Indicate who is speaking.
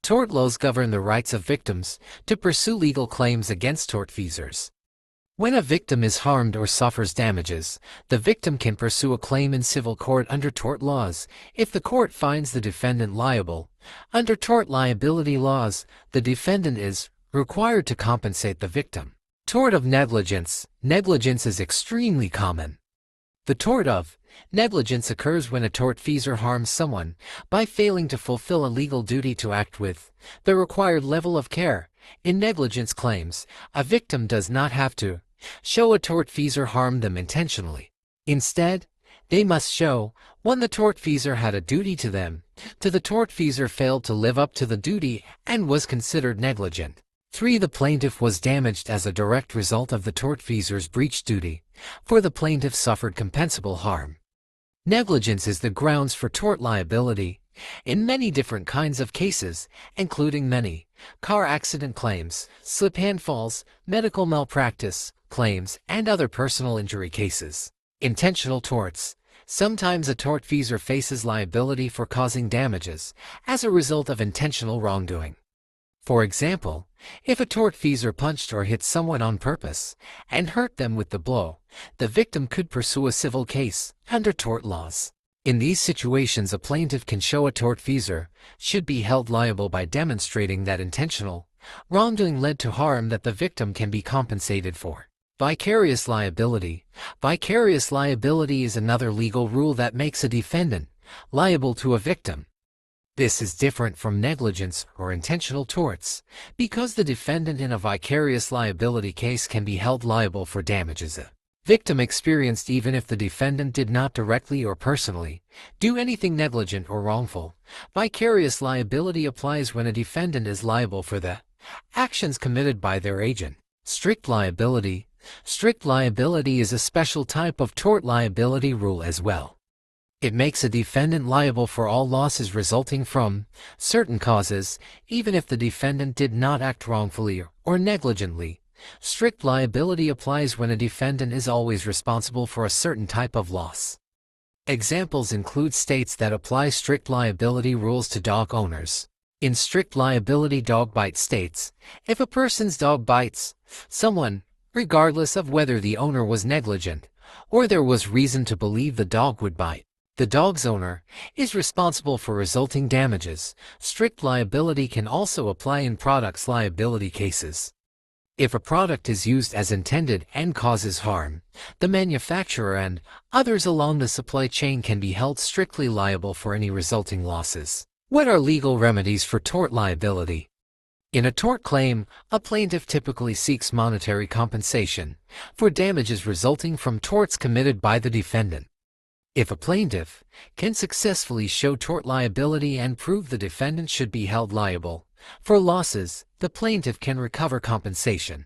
Speaker 1: Tort laws govern the rights of victims to pursue legal claims against tortfeasors. When a victim is harmed or suffers damages, the victim can pursue a claim in civil court under tort laws if the court finds the defendant liable. Under tort liability laws, the defendant is required to compensate the victim. Tort of negligence. Negligence is extremely common. The tort of negligence occurs when a tortfeasor harms someone by failing to fulfill a legal duty to act with the required level of care. In negligence claims, a victim does not have to show a tortfeasor harmed them intentionally. Instead, they must show, 1. The tortfeasor had a duty to them, 2. The tortfeasor failed to live up to the duty and was considered negligent, 3. The plaintiff was damaged as a direct result of the tortfeasor's breached duty, 4. The plaintiff suffered compensable harm. Negligence is the grounds for tort liability in many different kinds of cases, including many car accident claims, slip-hand falls, medical malpractice claims, and other personal injury cases. Intentional torts. Sometimes a tortfeasor faces liability for causing damages as a result of intentional wrongdoing. For example, if a tortfeasor punched or hit someone on purpose and hurt them with the blow, the victim could pursue a civil case under tort laws. In these situations, a plaintiff can show a tortfeasor should be held liable by demonstrating that intentional wrongdoing led to harm that the victim can be compensated for. Vicarious liability. Vicarious liability is another legal rule that makes a defendant liable to a victim. This is different from negligence or intentional torts because the defendant in a vicarious liability case can be held liable for damages a victim experienced even if the defendant did not directly or personally do anything negligent or wrongful. Vicarious liability applies when a defendant is liable for the actions committed by their agent. Strict liability. Strict liability is a special type of tort liability rule as well. It makes a defendant liable for all losses resulting from certain causes, even if the defendant did not act wrongfully or negligently. Strict liability applies when a defendant is always responsible for a certain type of loss. Examples include states that apply strict liability rules to dog owners. In strict liability dog bite states, if a person's dog bites someone, regardless of whether the owner was negligent or there was reason to believe the dog would bite, the dog's owner is responsible for resulting damages. Strict liability can also apply in products liability cases. If a product is used as intended and causes harm, the manufacturer and others along the supply chain can be held strictly liable for any resulting losses. What are legal remedies for tort liability? In a tort claim, a plaintiff typically seeks monetary compensation for damages resulting from torts committed by the defendant. If a plaintiff can successfully show tort liability and prove the defendant should be held liable for losses, the plaintiff can recover compensation.